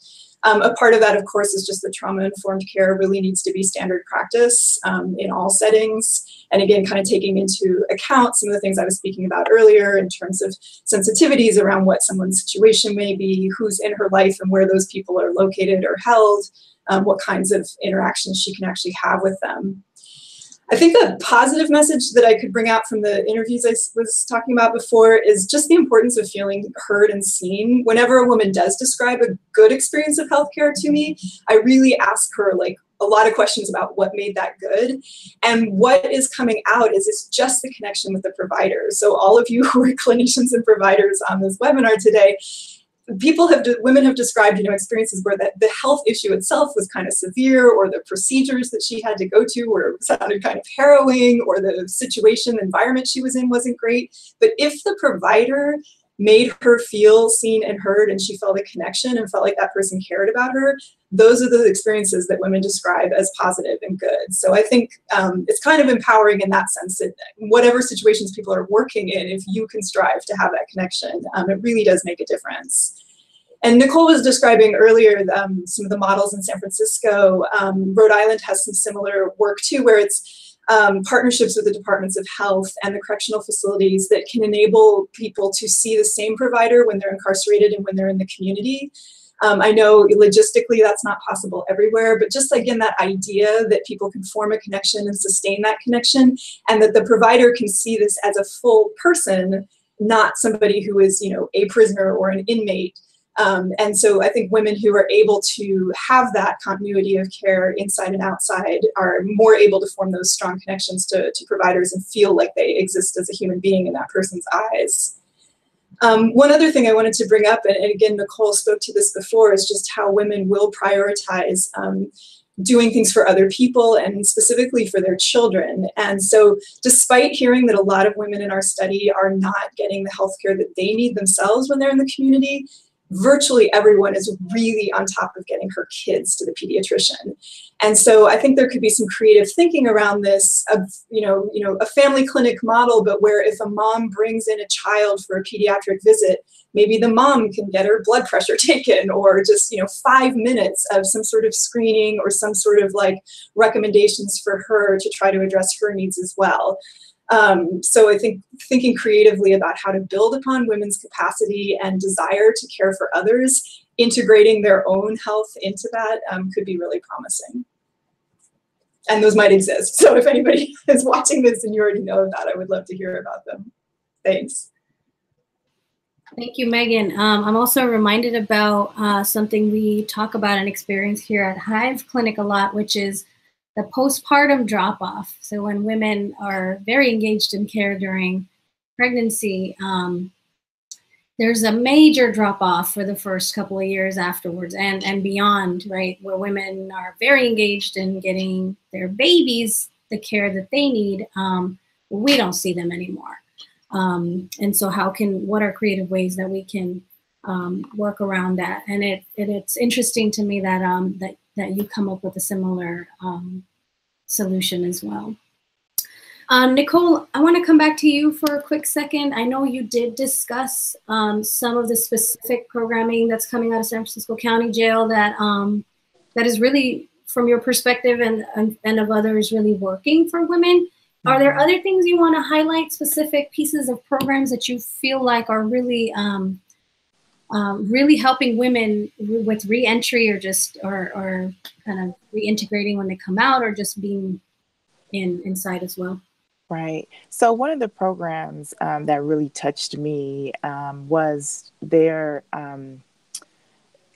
A part of that, of course, is just that trauma-informed care really needs to be standard practice in all settings. And again, kind of taking into account some of the things I was speaking about earlier in terms of sensitivities around what someone's situation may be, who's in her life and where those people are located or held, what kinds of interactions she can actually have with them. I think a positive message that I could bring out from the interviews I was talking about before is just the importance of feeling heard and seen. Whenever a woman does describe a good experience of healthcare to me, I really ask her like a lot of questions about what made that good. And what is coming out is it's just the connection with the provider. So all of you who are clinicians and providers on this webinar today, women have described, experiences where the health issue itself was kind of severe, or the procedures that she had to go to were sounded kind of harrowing, or the situation, the environment she was in wasn't great. But if the provider made her feel seen and heard, and she felt a connection and felt like that person cared about her, those are the experiences that women describe as positive and good. So I think it's kind of empowering in that sense that whatever situations people are working in, if you can strive to have that connection, it really does make a difference. And Nikole was describing earlier some of the models in San Francisco. Rhode Island has some similar work too, where it's partnerships with the departments of health and the correctional facilities that can enable people to see the same provider when they're incarcerated and when they're in the community. I know logistically that's not possible everywhere, but just again, that idea that people can form a connection and sustain that connection, and that the provider can see this as a full person, not somebody who is, a prisoner or an inmate. And so I think women who are able to have that continuity of care inside and outside are more able to form those strong connections to providers and feel like they exist as a human being in that person's eyes. One other thing I wanted to bring up, and again, Nikole spoke to this before, is just how women will prioritize doing things for other people and specifically for their children. And so despite hearing that a lot of women in our study are not getting the healthcare that they need themselves when they're in the community, virtually everyone is really on top of getting her kids to the pediatrician. And so I think there could be some creative thinking around this of, a family clinic model, but where if a mom brings in a child for a pediatric visit, maybe the mom can get her blood pressure taken, or just, 5 minutes of some sort of screening or some sort of like recommendations for her to try to address her needs as well. So I think thinking creatively about how to build upon women's capacity and desire to care for others, integrating their own health into that could be really promising. And those might exist. So if anybody is watching this and you already know that, I would love to hear about them. Thanks. Thank you, Megan. I'm also reminded about something we talk about and experience here at HIVE Clinic a lot, which is the postpartum drop-off. So when women are very engaged in care during pregnancy, there's a major drop-off for the first couple of years afterwards and beyond, right? Where women are very engaged in getting their babies the care that they need. We don't see them anymore. And so what are creative ways that we can work around that? And it's interesting to me that that you come up with a similar solution as well. Nikole, I want to come back to you for a quick second. I know you did discuss some of the specific programming that's coming out of San Francisco County Jail that is really, from your perspective and of others, really working for women. Are there other things you want to highlight, specific pieces of programs that you feel like are really really helping women with reentry, or kind of reintegrating when they come out, or just being inside as well? Right. So one of the programs that really touched me was their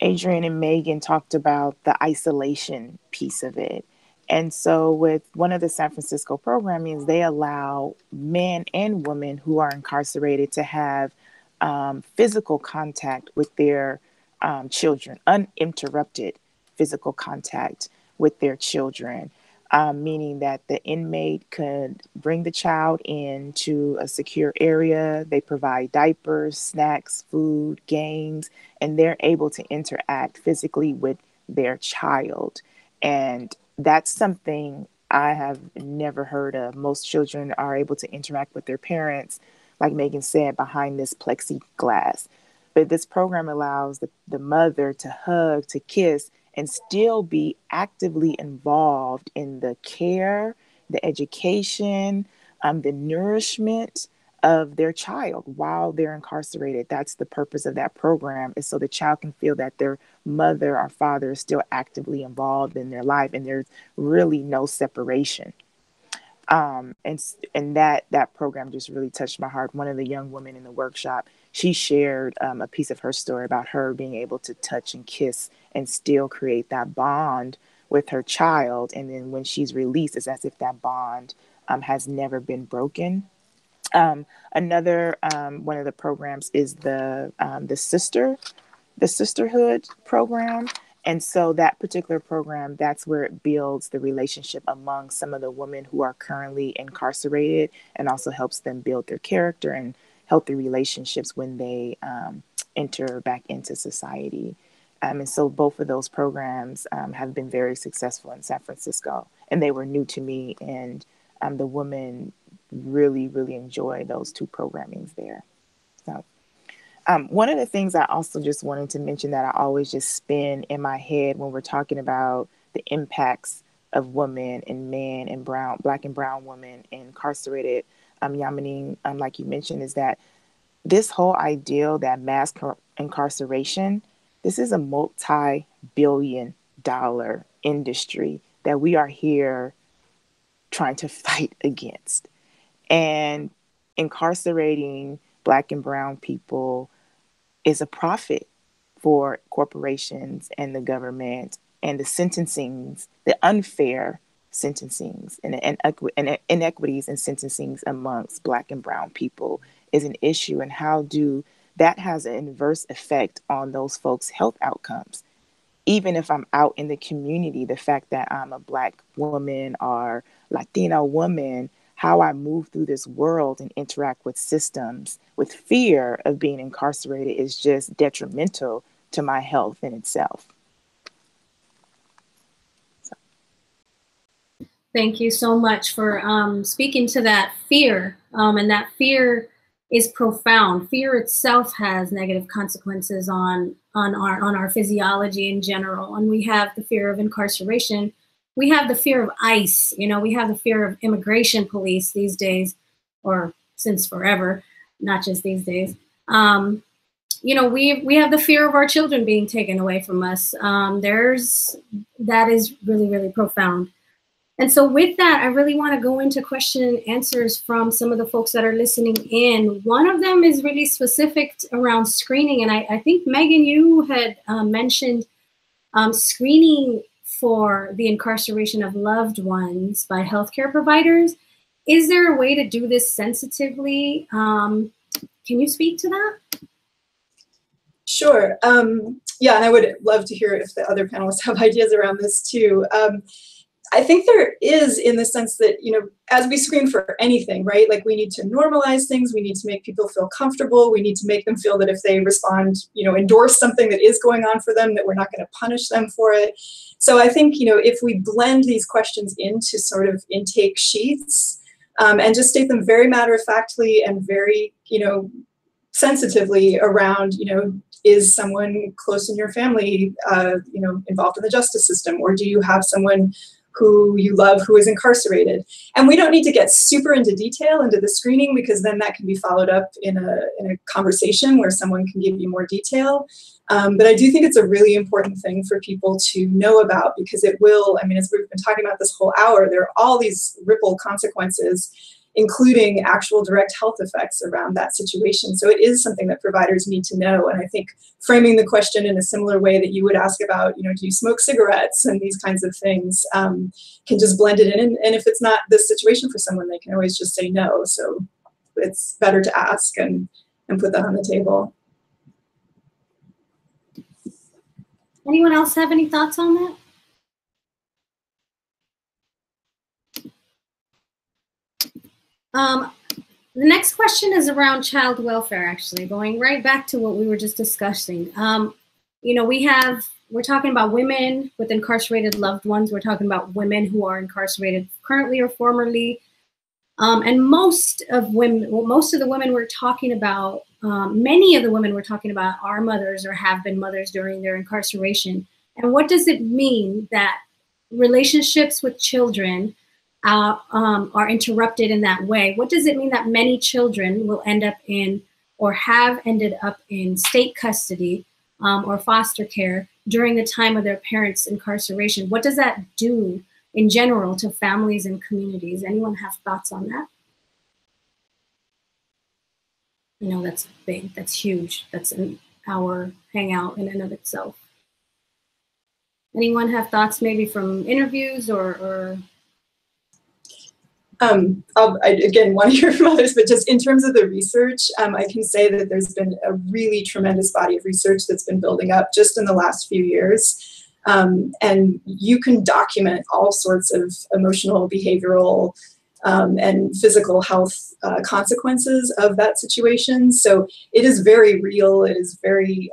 Adrian and Megan talked about the isolation piece of it. And so with one of the San Francisco programming, they allow men and women who are incarcerated to have physical contact with their children, uninterrupted physical contact with their children, meaning that the inmate could bring the child into a secure area. They provide diapers, snacks, food, games, and they're able to interact physically with their child. And that's something I have never heard of. Most children are able to interact with their parents, like Megan said, behind this plexiglass. But this program allows the mother to hug, to kiss, and still be actively involved in the care, the education, the nourishment of their child while they're incarcerated. That's the purpose of that program, is so the child can feel that their mother or father is still actively involved in their life, and there's really no separation. And that program just really touched my heart. One of the young women in the workshop, she shared a piece of her story about her being able to touch and kiss and still create that bond with her child. And then when she's released, it's as if that bond has never been broken. Another one of the programs is the sisterhood program. And so that particular program, that's where it builds the relationship among some of the women who are currently incarcerated, and also helps them build their character and healthy relationships when they enter back into society. And so both of those programs have been very successful in San Francisco, and they were new to me. And the women really, really enjoy those two programmings there. So. One of the things I also just wanted to mention that I always just spin in my head when we're talking about the impacts of women and men and Black and brown women incarcerated, Yamini, like you mentioned, is that this whole ideal that mass incarceration, this is a multi-billion-dollar industry that we are here trying to fight against. And incarcerating Black and brown people is a profit for corporations and the government, and the sentencings, the unfair sentencings and inequities in sentencings amongst Black and brown people is an issue. And how that has an inverse effect on those folks' health outcomes. Even if I'm out in the community, the fact that I'm a Black woman or Latina woman, how I move through this world and interact with systems with fear of being incarcerated is just detrimental to my health in itself. So. Thank you so much for speaking to that fear. And that fear is profound. Fear itself has negative consequences on our physiology in general. And we have the fear of incarceration. We have the fear of ICE, we have the fear of immigration police these days, or since forever, not just these days. We have the fear of our children being taken away from us. That is really, really profound. And so with that, I really want to go into question and answers from some of the folks that are listening in. One of them is really specific around screening. And I think, Megan, you had mentioned screening for the incarceration of loved ones by healthcare providers. Is there a way to do this sensitively? Can you speak to that? Sure. Yeah, and I would love to hear if the other panelists have ideas around this too. I think there is, in the sense that, as we screen for anything, right? Like, we need to normalize things. We need to make people feel comfortable. We need to make them feel that if they respond, endorse something that is going on for them, that we're not going to punish them for it. So I think, if we blend these questions into sort of intake sheets and just state them very matter-of-factly and very, sensitively around, is someone close in your family, involved in the justice system, or do you have someone who you love who is incarcerated? And we don't need to get super into detail into the screening, because then that can be followed up in a conversation where someone can give you more detail. But I do think it's a really important thing for people to know about, because it will, as we've been talking about this whole hour, there are all these ripple consequences, including actual direct health effects around that situation. So it is something that providers need to know. And I think framing the question in a similar way that you would ask about, do you smoke cigarettes and these kinds of things, can just blend it in. And if it's not this situation for someone, they can always just say no. So it's better to ask and put that on the table. Anyone else have any thoughts on that? The next question is around child welfare, actually, going right back to what we were just discussing. We're talking about women with incarcerated loved ones. We're talking about women who are incarcerated currently or formerly. And most of the women we're talking about many of the women we're talking about are mothers or have been mothers during their incarceration. And what does it mean that relationships with children are interrupted in that way? What does it mean that many children will end up in or have ended up in state custody or foster care during the time of their parents' incarceration? What does that do in general to families and communities? Anyone have thoughts on that? I know that's big, that's huge. That's an hour hangout in and of itself. Anyone have thoughts maybe from interviews or I again want to hear from others, but just in terms of the research, I can say that there's been a really tremendous body of research that's been building up just in the last few years. And you can document all sorts of emotional, behavioral, and physical health consequences of that situation. So it is very real. It is very,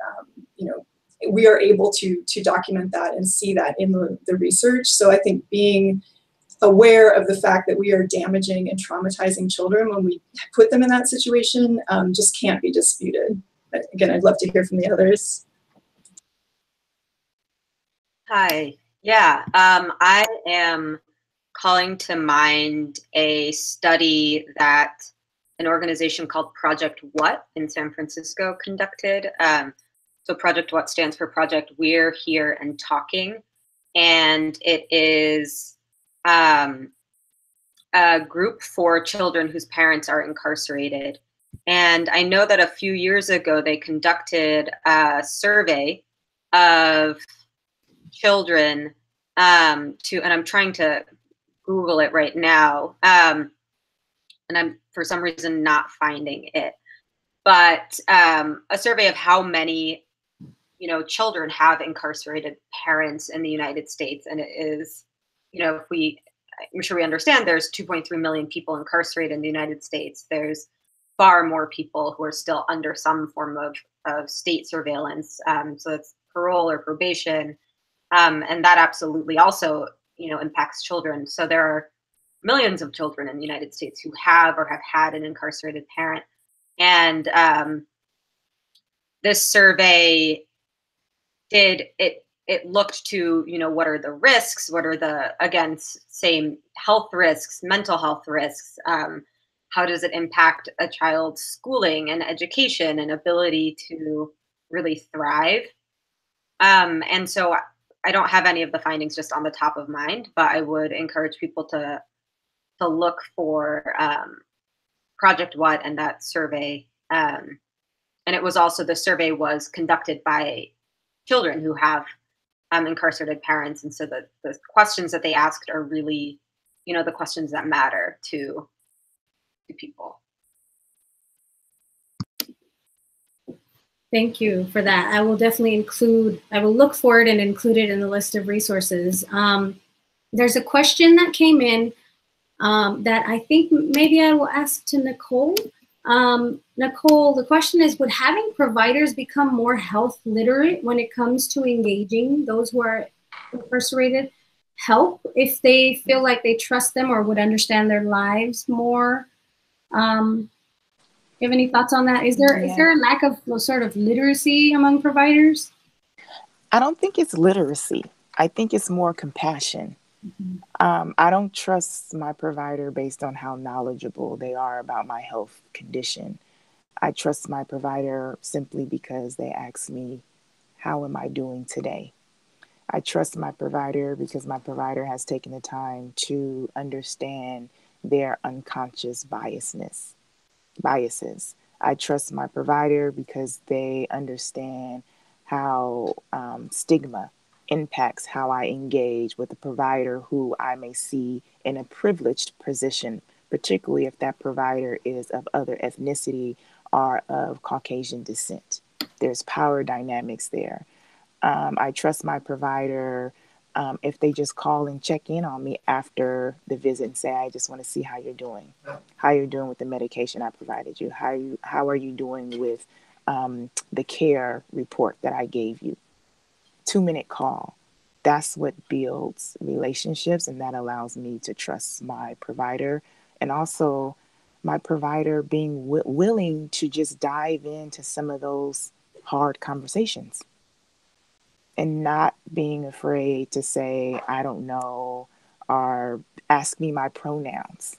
we are able to document that and see that in the research. So I think being aware of the fact that we are damaging and traumatizing children when we put them in that situation just can't be disputed. But again, I'd love to hear from the others. Hi. Yeah, I am calling to mind a study that an organization called Project What in San Francisco conducted. So Project What stands for Project We're Here and Talking. And it is a group for children whose parents are incarcerated. And I know that a few years ago, they conducted a survey of children and I'm trying to Google it right now. And I'm, for some reason, not finding it. But a survey of how many, children have incarcerated parents in the United States. And it is, I'm sure we understand there's 2.3 million people incarcerated in the United States. There's far more people who are still under some form of state surveillance. So it's parole or probation. And that absolutely also, impacts children. So there are millions of children in the United States who have or have had an incarcerated parent. And this survey it looked to, what are the risks? What are the, again, same health risks, mental health risks? How does it impact a child's schooling and education and ability to really thrive? And so I don't have any of the findings just on the top of mind, but I would encourage people to look for Project What and that survey. And it was also, the survey was conducted by children who have incarcerated parents. And so the questions that they asked are really, the questions that matter to people. Thank you for that. I will definitely I will look for it and include it in the list of resources. There's a question that came in that I think maybe I will ask to Nikole. Nikole, the question is, would having providers become more health literate when it comes to engaging those who are incarcerated help if they feel like they trust them or would understand their lives more? You have any thoughts on that? Is there a lack of sort of literacy among providers? I don't think it's literacy. I think it's more compassion. Mm-hmm. I don't trust my provider based on how knowledgeable they are about my health condition. I trust my provider simply because they ask me, how am I doing today? I trust my provider because my provider has taken the time to understand their unconscious biases. I trust my provider because they understand how stigma impacts how I engage with a provider who I may see in a privileged position, particularly if that provider is of other ethnicity or of Caucasian descent. There's power dynamics there. I trust my provider if they just call and check in on me after the visit and say, I just want to see how you're doing with the medication I provided you. How are you doing with the care report that I gave you? 2-minute call. That's what builds relationships, and that allows me to trust my provider. And also, my provider being willing to just dive into some of those hard conversations and not being afraid to say, I don't know, or ask me my pronouns.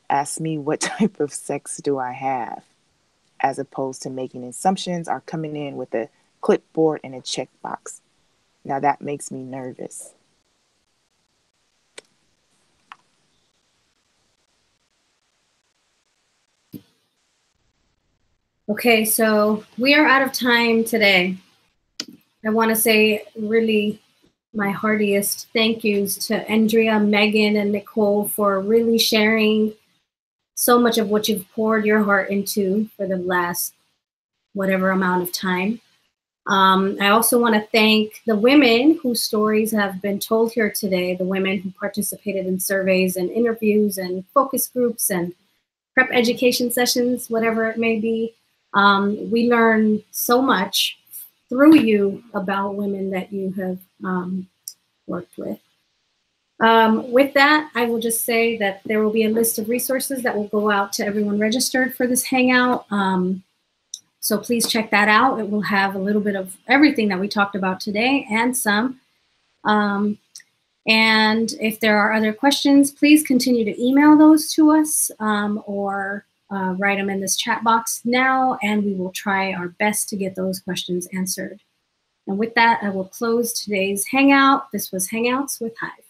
Ask me what type of sex do I have, as opposed to making assumptions or coming in with a clipboard and a checkbox. Now that makes me nervous. Okay, so we are out of time today. I want to say really my heartiest thank yous to Endria, Megan, and Nikole for really sharing so much of what you've poured your heart into for the last whatever amount of time. I also want to thank the women whose stories have been told here today, the women who participated in surveys and interviews and focus groups and prep education sessions, whatever it may be. We learn so much through you about women that you have worked with. With that, I will just say that there will be a list of resources that will go out to everyone registered for this Hangout. So please check that out. It will have a little bit of everything that we talked about today and some. And if there are other questions, please continue to email those to us or write them in this chat box now, and we will try our best to get those questions answered. And with that, I will close today's Hangout. This was Hangouts with HIVE.